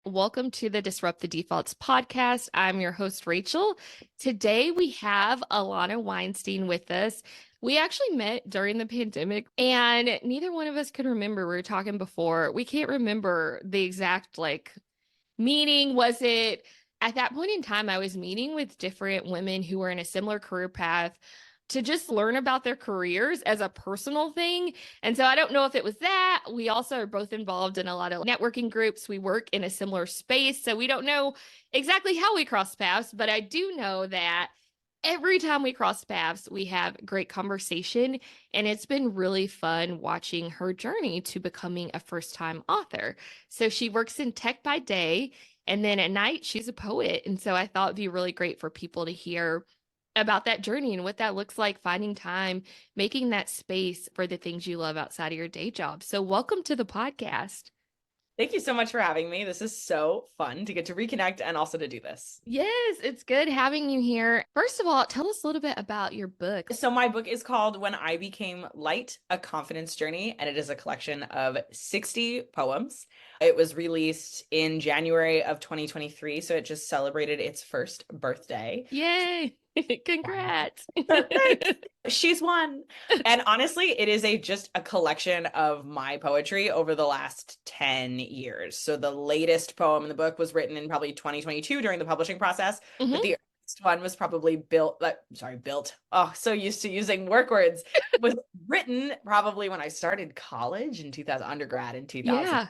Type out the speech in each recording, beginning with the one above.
Welcome to the Disrupt the Defaults podcast. I'm your host, Rachel. Today we have Ilana Weinstein with us. We actually met during the pandemic, and neither one of us can remember. We were talking before. We can't remember the exact meeting. Was it at that point in time? I was meeting with different women who were in a similar career path to just learn about their careers as a personal thing. And so I don't know if it was that. We also are both involved in a lot of networking groups. We work in a similar space. So we don't know exactly how we cross paths, but I do know that every time we cross paths, we have great conversation. And it's been really fun watching her journey to becoming a first time author. So she works in tech by day, and then at night, she's a poet. And so I thought it'd be really great for people to hear about that journey and what that looks like, finding time, making that space for the things you love outside of your day job. So, welcome to the podcast. Thank you so much for having me. This is so fun to get to reconnect and also to do this. Yes, it's good having you here. First of all, tell us a little bit about your book. So my book is called When I Became Light, A Confidence Journey, and it is a collection of 60 poems. It was released in January of 2023, so it just celebrated its first birthday. Yay! Congrats. She's one. And honestly, it is just a collection of my poetry over the last 10 years. So the latest poem in the book was written in probably 2022 during the publishing process, but the earliest one was probably built. Oh, so used to using work words. Was written probably when I started college in 2000, undergrad in 2000. Yeah.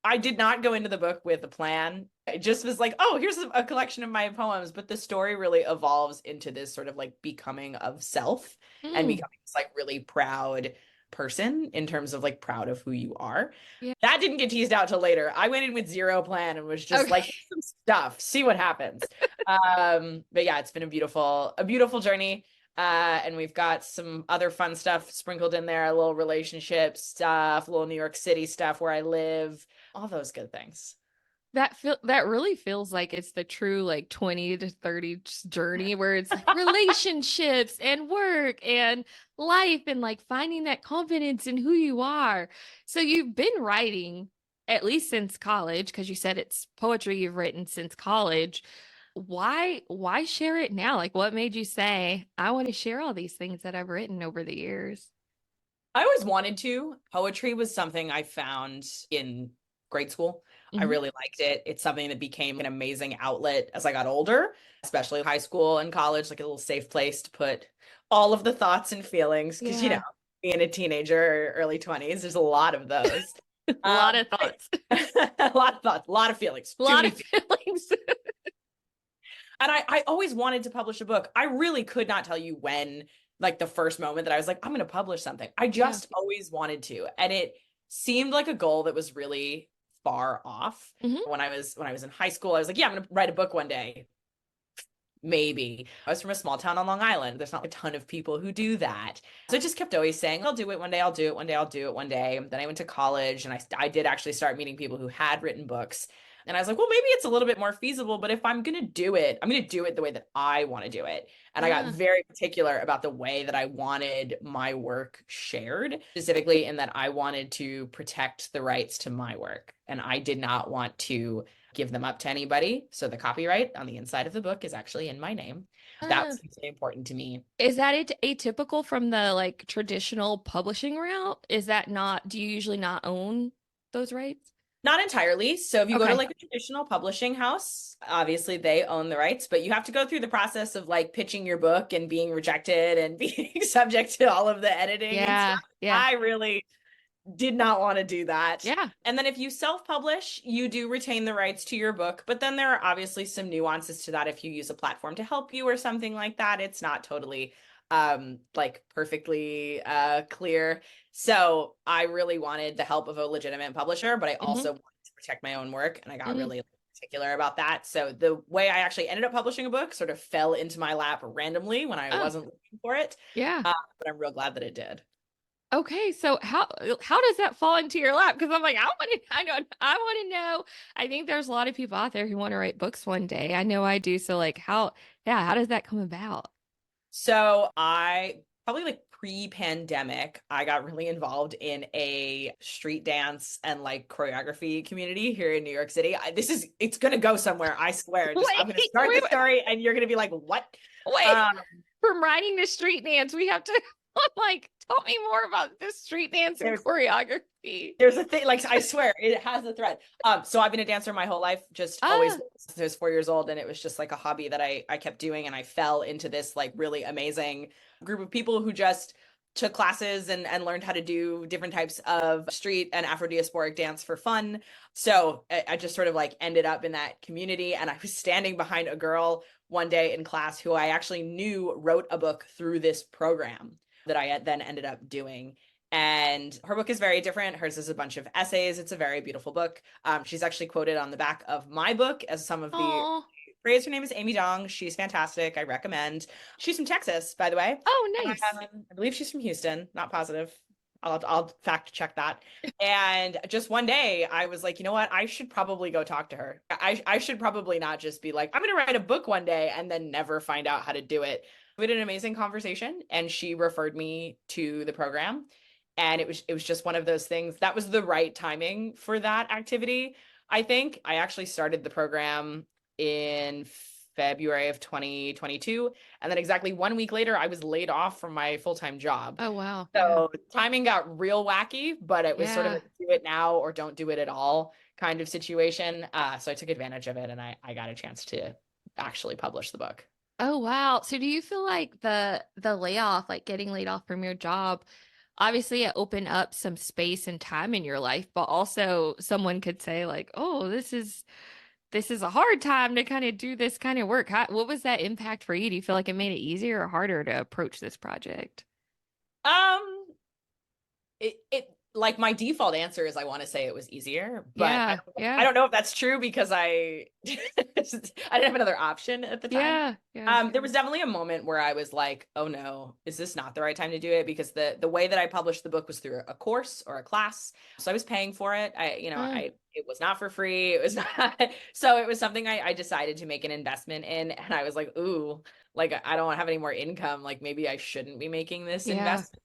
I did not go into the book with a plan. It just was like, oh, here's a collection of my poems. But the story really evolves into this sort of like becoming of self and becoming this like really proud person in terms of like proud of who you are. Yeah. That didn't get teased out till later. I went in with zero plan and was just like some stuff, see what happens. But yeah, it's been a beautiful journey. And we've got some other fun stuff sprinkled in there, a little relationship stuff, a little New York City stuff where I live, all those good things. That really feels like it's the true like 20 to 30 journey where it's like relationships and work and life and like finding that confidence in who you are. So you've been writing at least since college because you said it's poetry you've written since college. Why share it now? Like what made you say, I want to share all these things that I've written over the years? I always wanted to. Poetry was something I found in grade school. I really liked it. It's something that became an amazing outlet as I got older, especially high school and college, like a little safe place to put all of the thoughts and feelings. Because, being a teenager or early 20s, there's a lot of those. A lot of thoughts. A lot of thoughts, a lot of feelings. A lot of feelings. And I always wanted to publish a book. I really could not tell you when, like the first moment that I was like, I'm going to publish something. I just always wanted to. And it seemed like a goal that was really far off. When I was in high school, I was like, yeah, I'm going to write a book one day. Maybe. I was from a small town on Long Island. There's not a ton of people who do that. So I just kept always saying, I'll do it one day. I'll do it one day. I'll do it one day. Then I went to college and I did actually start meeting people who had written books. And I was like, well, maybe it's a little bit more feasible, but if I'm going to do it, I'm going to do it the way that I want to do it. And I got very particular about the way that I wanted my work shared, specifically in that I wanted to protect the rights to my work. And I did not want to give them up to anybody. So the copyright on the inside of the book is actually in my name. That was really important to me. Is that atypical from the like traditional publishing route? Is that not, do you usually not own those rights? Not entirely. So if you go to like a traditional publishing house, obviously they own the rights, but you have to go through the process of like pitching your book and being rejected and being subject to all of the editing and stuff. I really did not want to do that. And then if you self-publish, you do retain the rights to your book, but then there are obviously some nuances to that. If you use a platform to help you or something like that, it's not totally like perfectly clear. So I really wanted the help of a legitimate publisher, but I also wanted to protect my own work, and I got really particular about that. So the way I actually ended up publishing a book sort of fell into my lap randomly when I wasn't looking for it. But I'm real glad that it did. Okay, so how does that fall into your lap? Because I'm like, I want to know. I think there's a lot of people out there who want to write books one day. I know I do. So like how does that come about? So I probably like pre-pandemic, I got really involved in a street dance and like choreography community here in New York City. It's gonna go somewhere, I swear. I'm gonna start the story and you're gonna be like, what? wait. Um, From writing to street dance, we have to like tell me more about this street dance and choreography. There's a thing, like, I swear it has a thread. So I've been a dancer my whole life, just always since I was 4 years old, and it was just like a hobby that I kept doing, and I fell into this like really amazing group of people who just took classes and learned how to do different types of street and Afro-diasporic dance for fun. So I just sort of like ended up in that community, and I was standing behind a girl one day in class who I actually knew wrote a book through this program that I then ended up doing. And her book is very different. Hers is a bunch of essays. It's a very beautiful book. She's actually quoted on the back of my book as some of the praise. Her name is Amy Dong. She's fantastic. I recommend. She's from Texas, by the way. Oh, nice. I believe she's from Houston. Not positive. I'll fact check that. And just one day I was like, you know what? I should probably go talk to her. I should probably not just be like, I'm going to write a book one day and then never find out how to do it. We had an amazing conversation, and she referred me to the program. And it was just one of those things that was the right timing for that activity. I think I actually started the program in February of 2022. And then exactly 1 week later, I was laid off from my full-time job. Oh, wow. So timing got real wacky, but it was sort of a do it now or don't do it at all kind of situation. So I took advantage of it, and I got a chance to actually publish the book. Oh, wow. So do you feel like the layoff, like getting laid off from your job, obviously it opened up some space and time in your life, but also someone could say like, oh, this is a hard time to kind of do this kind of work. What was that impact for you? Do you feel like it made it easier or harder to approach this project? Um, it like my default answer is I want to say it was easier, but I don't know if that's true because I didn't have another option at the time. There was definitely a moment where I was like, oh no, is this not the right time to do it? Because the way that I published the book was through a course or a class. So I was paying for it. It was not for free. It was not. So it was something I decided to make an investment in. And I was like, ooh, like I don't have any more income. Like maybe I shouldn't be making this investment.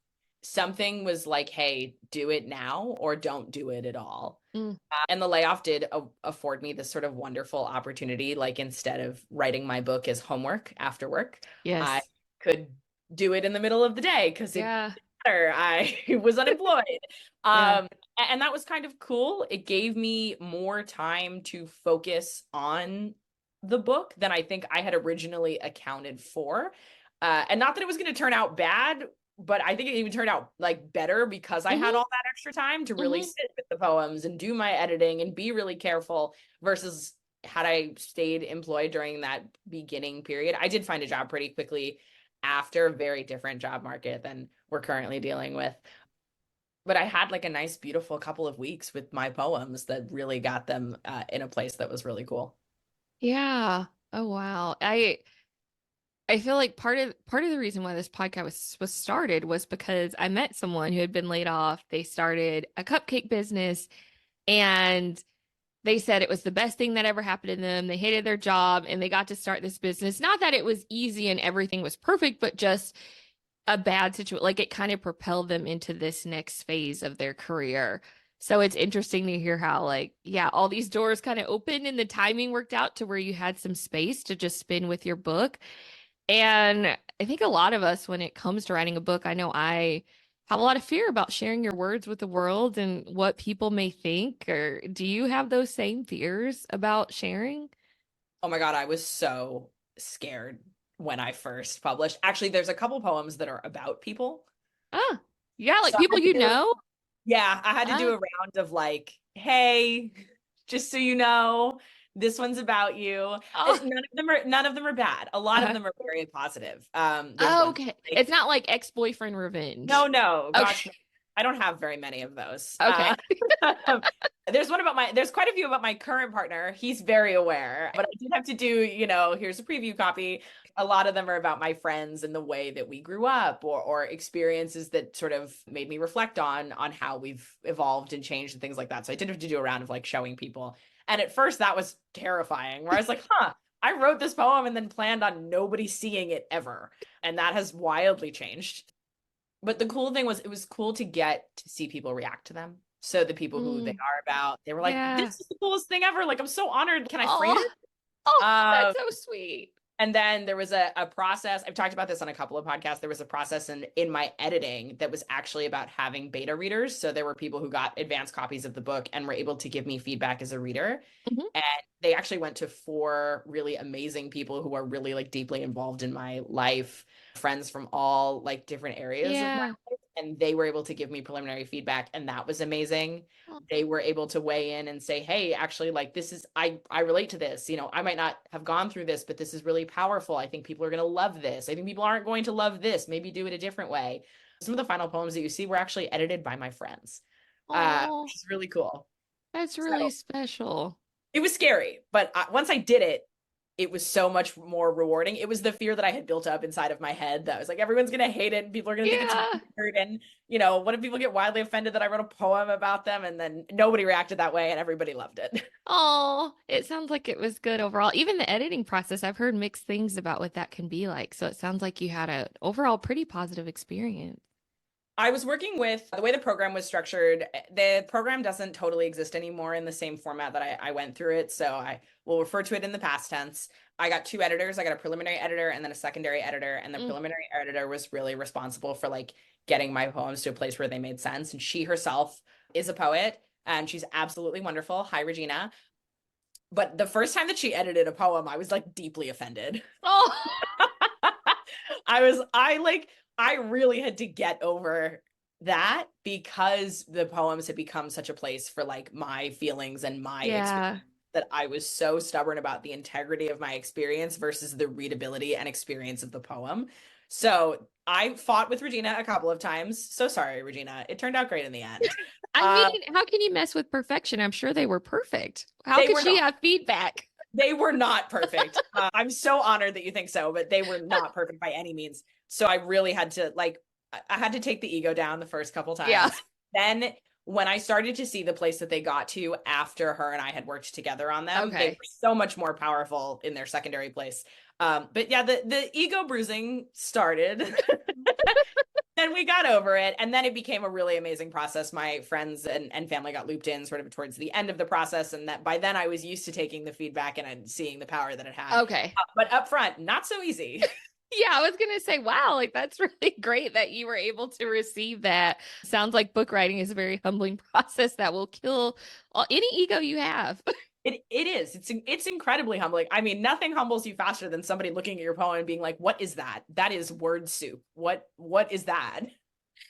Something was like, hey, do it now or don't do it at all. And the layoff did afford me this sort of wonderful opportunity. Like instead of writing my book as homework after work, I could do it in the middle of the day because it didn't matter. I was unemployed. And that was kind of cool. It gave me more time to focus on the book than I think I had originally accounted for. And not that it was going to turn out bad, but I think it even turned out like better because I had all that extra time to really sit with the poems and do my editing and be really careful versus had I stayed employed during that beginning period. I did find a job pretty quickly after, a very different job market than we're currently dealing with. But I had like a nice, beautiful couple of weeks with my poems that really got them in a place that was really cool. Yeah. Oh, wow. I feel like part of the reason why this podcast was started was because I met someone who had been laid off. They started a cupcake business, and they said it was the best thing that ever happened to them. They hated their job and they got to start this business. Not that it was easy and everything was perfect, but just a bad situation. Like it kind of propelled them into this next phase of their career. So it's interesting to hear how, like, yeah, all these doors kind of opened and the timing worked out to where you had some space to just spin with your book. And I think a lot of us, when it comes to writing a book, I know I have a lot of fear about sharing your words with the world and what people may think. Or do you have those same fears about sharing? Oh my God, I was so scared when I first published. Actually, there's a couple poems that are about people. Ah, yeah, like people you know? Yeah, I had to do a round of like, hey, just so you know, this one's about you. None of them are bad. A lot of them are very positive. Okay. It's not like ex-boyfriend revenge. No, gosh, I don't have very many of those. Okay. There's quite a few about my current partner. He's very aware, but I did have to do, here's a preview copy. A lot of them are about my friends and the way that we grew up or experiences that sort of made me reflect on how we've evolved and changed and things like that. So I did have to do a round of like showing people. And at first that was terrifying where I was like, I wrote this poem and then planned on nobody seeing it ever. And that has wildly changed. But the cool thing was it was cool to get to see people react to them. So the people who they Mm, are about, they were like, yeah. this is the coolest thing ever. Like, I'm so honored. Can I frame Oh, it? oh, Um, that's so sweet. and then there was a process. I've talked about this on a couple of podcasts. There was a process in my editing that was actually about having beta readers. So there were people who got advanced copies of the book and were able to give me feedback as a reader. Mhm. And they actually went to 4 really amazing people who are really like deeply involved in my life, friends from all like different areas of my Yeah. life. And they were able to give me preliminary feedback, and that was amazing. Oh, They were able to weigh in and say, hey, actually, like this is I relate to this. You know, I might not have gone through this, but this is really powerful. I think people are going to love this. I think people aren't going to love this. Maybe do it a different way. Some of the final poems that you see were actually edited by my friends, oh, which is really cool. that's really So special. it was scary, but once I did it, it was so much more rewarding. It was the fear that I had built up inside of my head that I was like, everyone's going to hate it and people are going to think it's Yeah. weird. And, you know, what if people get wildly offended that I wrote a poem about them? And then nobody reacted that way and everybody loved it. Oh, it sounds like it was good overall. Even the editing process, I've heard mixed things about what that can be like. So it sounds like you had a overall pretty positive experience. I was working with the way the program was structured. The program doesn't totally exist anymore in the same format that I went through it. So I will refer to it in the past tense. I got 2 editors. I got a preliminary editor and then a secondary editor. And the Mm. preliminary editor was really responsible for like getting my poems to a place where they made sense. And she herself is a poet and she's absolutely wonderful. Hi, Regina. But the first time that she edited a poem, I was like deeply offended. Oh, I really had to get over that because the poems had become such a place for like my feelings and my experience yeah. that I was so stubborn about the integrity of my experience versus the readability and experience of the poem. So I fought with Regina a couple of times. So sorry, Regina. It turned out great in the end. I Uh, mean, how can you mess with perfection? I'm sure they were perfect. How they could were she not. have feedback? They were not perfect. I'm so honored that you think so, but they were not perfect by any means. So I really had to like, I had to take the ego down the first couple Yeah. times. Then when I started to see the place that they got to after her and I had worked together on them, they Okay. were so much more powerful in their secondary place. But yeah, the ego bruising started. Then we got over it, and then it became a really amazing process. My friends and family got looped in sort of towards the end of the process, and that by then I was used to taking the feedback and seeing the power that it had. Okay. But up front, not so easy. Yeah, I was gonna say, wow, like that's really great that you were able to receive that. Sounds like book writing is a very humbling process that will kill any ego you have. It is. It's incredibly humbling. I mean, nothing humbles you faster than somebody looking at your poem and being like, "What is that? That is word soup. What is that?"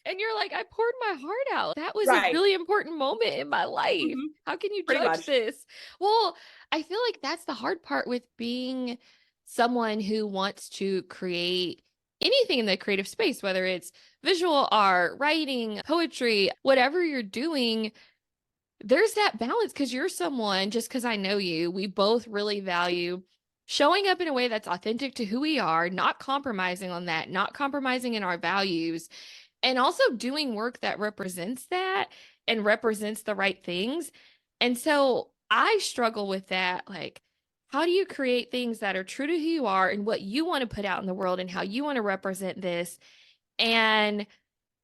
And you're like, I poured my heart out. That was a Right. really important moment in my life. Mhm. How can you Pretty judge much. this? Well, I feel like that's the hard part with being someone who wants to create anything in the creative space, whether it's visual art, writing, poetry, whatever you're doing. There's that balance because you're someone, just because I know you, we both really value showing up in a way that's authentic to who we are, not compromising on that, not compromising in our values, and also doing work that represents that and represents the right things. And so I struggle with that. Like, how do you create things that are true to who you are and what you want to put out in the world and how you want to represent this? And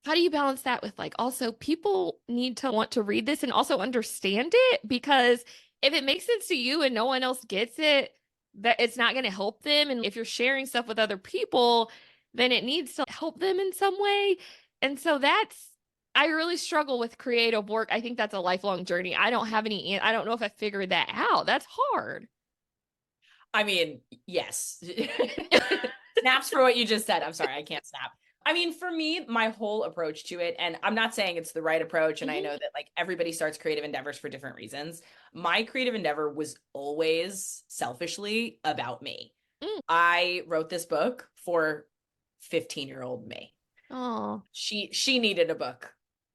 how do you balance that with like also people need to want to read this and also understand it? Because if it makes sense to you and no one else gets it, that it's not going to help them. And if you're sharing stuff with other people, then it needs to help them in some way. And so I really struggle with creative work. I think that's a lifelong journey. I don't know if I figured that out. That's hard. I mean, yes. Snaps for what you just said. I'm sorry, I can't snap. I mean, for me, my whole approach to it, and I'm not saying it's the right approach, and I know Mhm. that like everybody starts creative endeavors for different reasons. My creative endeavor was always selfishly about me. Mm. I wrote this book for 15-year-old me. Oh, She needed a book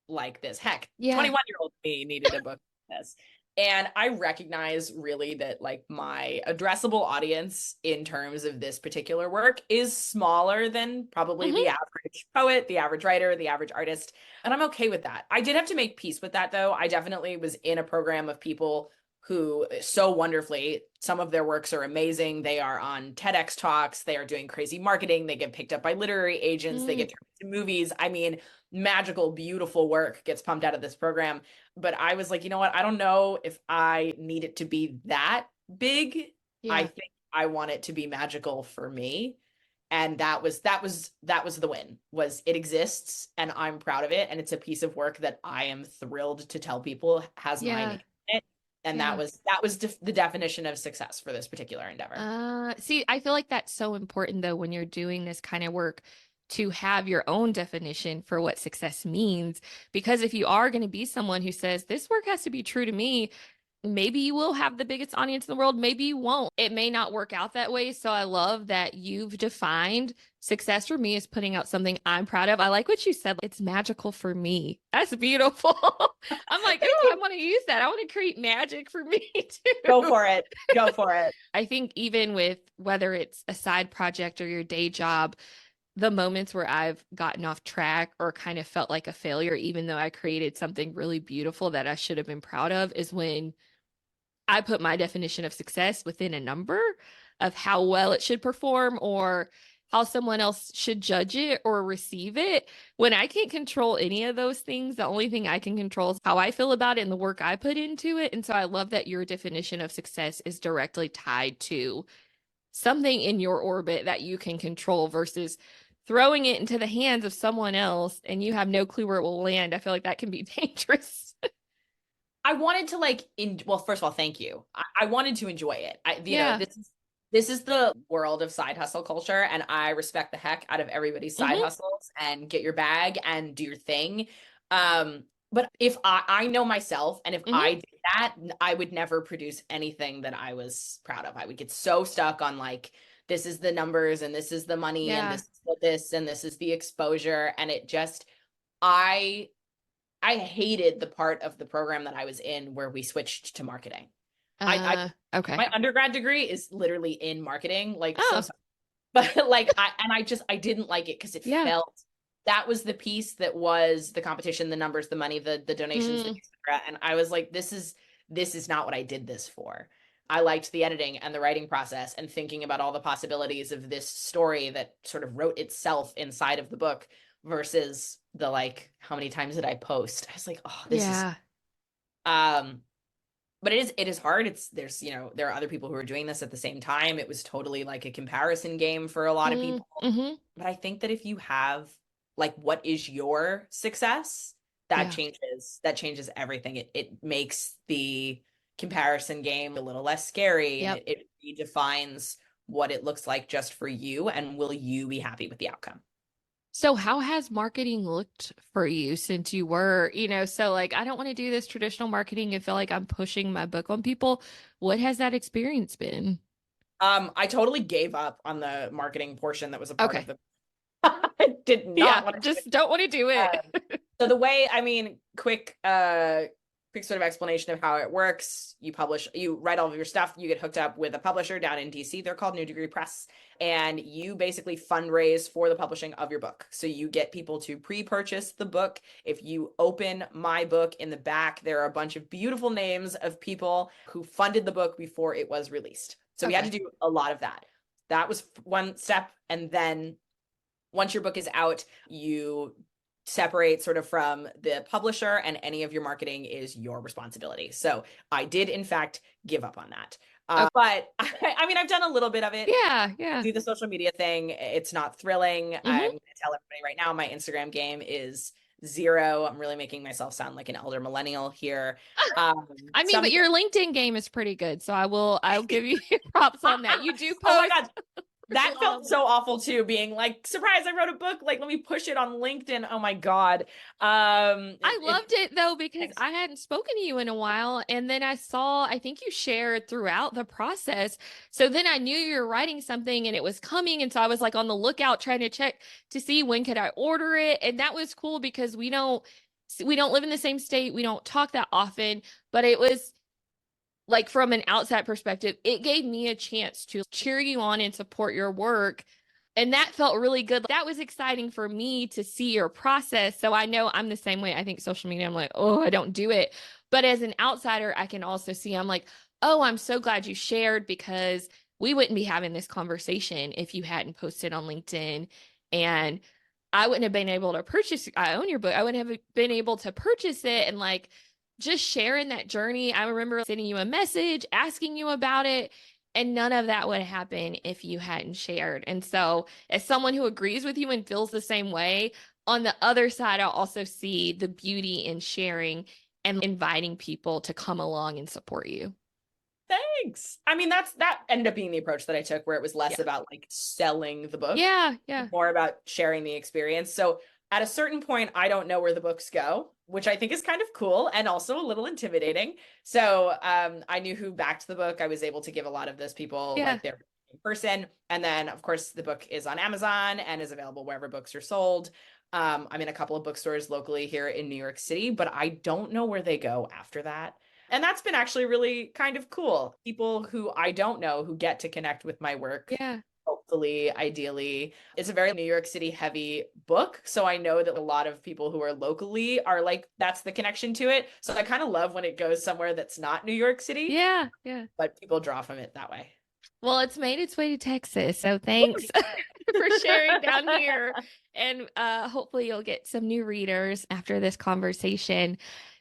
like this. Heck, yeah. 21-year-old me needed a book like this. And I recognize really that like my addressable audience in terms of this particular work is smaller than probably Hmm. the average poet, the average writer, the average artist. And I'm okay with that. I did have to make peace with that though. I definitely was in a program of people who so wonderfully, some of their works are amazing. They are on TEDx talks, they are doing crazy marketing, they get picked up by literary agents, they Mm, get turned into movies. I mean, magical, beautiful work gets pumped out of this program. But I was like, you know what? I don't know if I need it to be that big. I yeah. think I want it to be magical for me. And that was the win. Was it exists and I'm proud of it, and it's a piece of work that I am thrilled to tell people has my name Yeah. in it. And that Yeah. was the definition of success for this particular endeavor. See, I feel like that's so important though when you're doing this kind of work to have your own definition for what success means. Because if you are going to be someone who says, this work has to be true to me, maybe you will have the biggest audience in the world. Maybe you won't. It may not work out that way. So I love that you've defined success for me is putting out something I'm proud of. I like what you said. It's magical for me. That's beautiful. I'm like, Thank oh, I you. want to use that. I want to create magic for me Go too. for it. Go for it. I think even with whether it's a side project or your day job, the moments where I've gotten off track or kind of felt like a failure, even though I created something really beautiful that I should have been proud of, is when I put my definition of success within a number of how well it should perform or how someone else should judge it or receive it. When I can't control any of those things, the only thing I can control is how I feel about it and the work I put into it. And so I love that your definition of success is directly tied to something in your orbit that you can control versus throwing it into the hands of someone else and you have no clue where it will land. I feel like that can be dangerous. I wanted to well, first of all, thank you. I wanted to enjoy it. Yeah. This is the world of side hustle culture, and I respect the heck out of everybody's side Hmm. hustles and get your bag and do your thing. But if I know myself, and if Hmm. I did that, I would never produce anything that I was proud of. I would get so stuck on like, this is the numbers and this is the money and Yeah. this is this and this is the exposure. And it just, I I hated the part of the program that I was in where we switched to marketing. I Okay. my undergrad degree is literally in marketing, like so Oh, sorry. But like I didn't like it because it yeah. felt that was the piece that was the competition, the numbers, the money, the donations, the Mm, etc. And I was like, this is not what I did this for. I liked the editing and the writing process and thinking about all the possibilities of this story that sort of wrote itself inside of the book versus the like, how many times did I post? I was like, oh, this is yeah. um but it is hard. There's, there are other people who are doing this at the same time. It was totally like a comparison game for a lot of Mm, people. hmm. But I think that if you have like, what is your success, Yeah. that changes everything. It makes the comparison game a little less scary, and Yep. it redefines what it looks like just for you, and will you be happy with the outcome. So how has marketing looked for you since you were, so like I don't want to do this traditional marketing and feel like I'm pushing my book on people. What has that experience been? I totally gave up on the marketing portion that was a part of Okay. the I did not Yeah, want to do just don't want to do it. it. So the way, I mean, quick sort of explanation of how it works. You write all of your stuff, you get hooked up with a publisher down in DC. They're called New Degree Press, and you basically fundraise for the publishing of your book. So you get people to pre-purchase the book. If you open my book, in the back, there are a bunch of beautiful names of people who funded the book before it was released. So we had to Okay. do a lot of that. That was one step. And then once your book is out, you separate sort of from the publisher, and any of your marketing is your responsibility. So I did, in fact, give up on that. Okay. But I mean, I've done a little bit of it. Yeah, yeah. Do the social media thing. It's not thrilling. I'm Hmm. going to tell everybody right now, my Instagram game is zero. I'm really making myself sound like an elder millennial here. Um, I mean, but something. your LinkedIn game is pretty good, so I'll give you props on that. You do Oh my post God. a That lot felt on so awful too, being like, surprise, I wrote a book. Like, let me push it on LinkedIn. Oh my God. I loved it though because Thanks. I hadn't spoken to you in a while. And then I think you shared throughout the process. So then I knew you were writing something and it was coming. And so I was like on the lookout trying to check to see when could I order it. And that was cool because we don't live in the same state. We don't talk that often, but it was like from an outside perspective, it gave me a chance to cheer you on and support your work And that felt really good. That was exciting for me to see your process. So I know I'm the same way. I think social media, I'm like, oh, I don't do it. But as an outsider, I can also see, I'm like, oh, I'm so glad you shared because we wouldn't be having this conversation if you hadn't posted on LinkedIn. And I wouldn't have been able to purchase, I own your book. I wouldn't have been able to purchase it and like just sharing that journey. I remember sending you a message, asking you about it. And none of that would happen if you hadn't shared. And so, as someone who agrees with you and feels the same way, on the other side, I'll also see the beauty in sharing and inviting people to come along and support you. Thanks. I mean, that ended up being the approach that I took, where it was less Yeah. about like selling the book, Yeah. Yeah. more about sharing the experience. So at a certain point, I don't know where the books go, which I think is kind of cool and also a little intimidating. So I knew who backed the book. I was able to give a lot of those people Yeah. like their person. And then, of course, the book is on Amazon and is available wherever books are sold. I'm in a couple of bookstores locally here in New York City, but I don't know where they go after that. And that's been actually really kind of cool. People who I don't know who get to connect with my work, Yeah. hopefully, ideally. It's a very New York City heavy book. So I know that a lot of people who are locally are like, that's the connection to it. So I kind of love when it goes somewhere that's not New York City, Yeah. Yeah. but people draw from it that way. Well, it's made its way to Texas. So thanks for sharing down here. And hopefully you'll get some new readers after this conversation.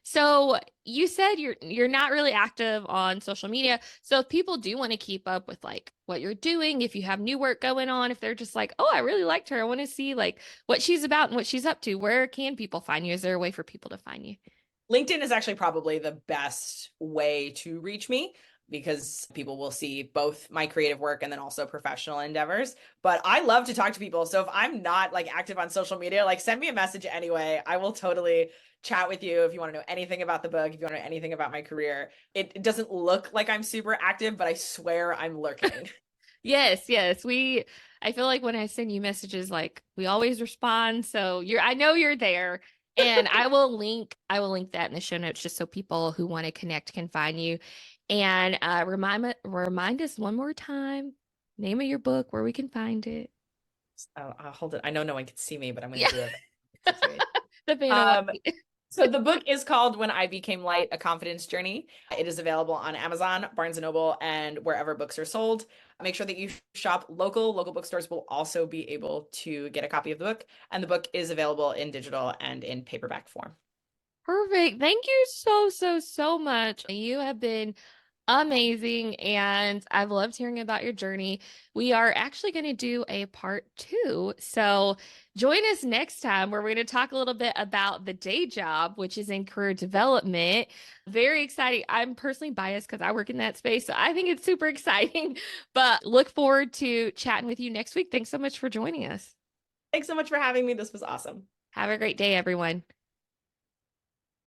So you said you're not really active on social media. So if people do want to keep up with like what you're doing, if you have new work going on, if they're just like, oh, I really liked her, I want to see like what she's about and what she's up to, where can people find you? Is there a way for people to find you? LinkedIn is actually probably the best way to reach me because people will see both my creative work and then also professional endeavors. But I love to talk to people. So if I'm not like active on social media, like send me a message anyway. I will totally chat with you if you want to know anything about the book, if you want to know anything about my career. It doesn't look like I'm super active, but I swear I'm lurking. Yes, yes. I feel like when I send you messages, like we always respond. So I know you're there. And I will link that in the show notes just so people who want to connect can find you. And remind us one more time, name of your book, where we can find it. I'll hold it. I know no one can see me, but I'm going Yeah, to do it. Situation. the Vanna Um, White. So the book is called When I Became Light, A Confidence Journey. It is available on Amazon, Barnes & Noble, and wherever books are sold. Make sure that you shop local. Local bookstores will also be able to get a copy of the book. And the book is available in digital and in paperback form. Perfect. Thank you so, so, so much. You have been amazing. And I've loved hearing about your journey. We are actually going to do a part 2. So join us next time where we're going to talk a little bit about the day job, which is in career development. Very exciting. I'm personally biased because I work in that space. So I think it's super exciting. But look forward to chatting with you next week. Thanks so much for joining us. Thanks so much for having me. This was awesome. Have a great day, everyone.